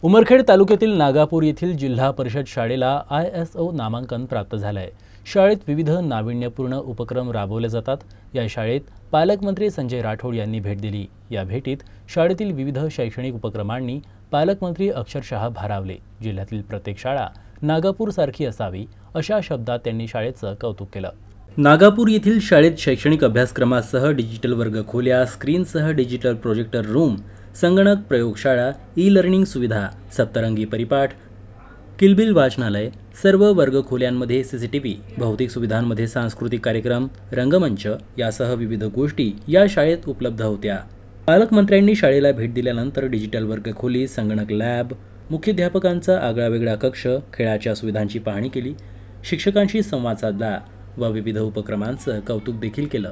उमरखेड तालुक्यातील नागापूर येथील जिल्हा परिषद शाळेला ISO नामांकन प्राप्त झालं आहे। शाळेत विविध नाविन्यपूर्ण उपक्रम राबवले जातात। या शाळेत पालकमंत्री संजय राठोड यांनी भेट दिली। या भेटीत शाळेतील विविध शैक्षणिक उपक्रमांनी पालकमंत्री अक्षरशः भारावले। जिल्ह्यातील प्रत्येक शाळा नागापूर सारखी असावी अशा शब्दात त्यांनी शाळेचं कौतुक केलं। नागापूर येथील शाळेत शैक्षणिक अभ्यासक्रमासह डिजिटल वर्गखोल्या, स्क्रीनसह डिजिटल प्रोजेक्टर रूम, संगणक प्रयोगशाळा, ई-लर्निंग सुविधा, सप्तरंगी परिपाठ, किलबिल वाचनालय, सर्व वर्गखोल्यांमध्ये CCTV, भौतिक सुविधांमध्ये सांस्कृतिक कार्यक्रम, रंगमंच यासह विविध गोष्टी या शाळेत उपलब्ध होत्या। पालकमंत्र्यांनी शाळेला भेट दिल्यानंतर डिजिटल वर्गखोली, संगणक लॅब, मुख्याध्यापकांचा आगळावेगळा कक्ष, खेळाच्या सुविधांची पाहणी केली, शिक्षकांशी संवाद साधला व विविध उपक्रमांचं कौतुक देखील केलं।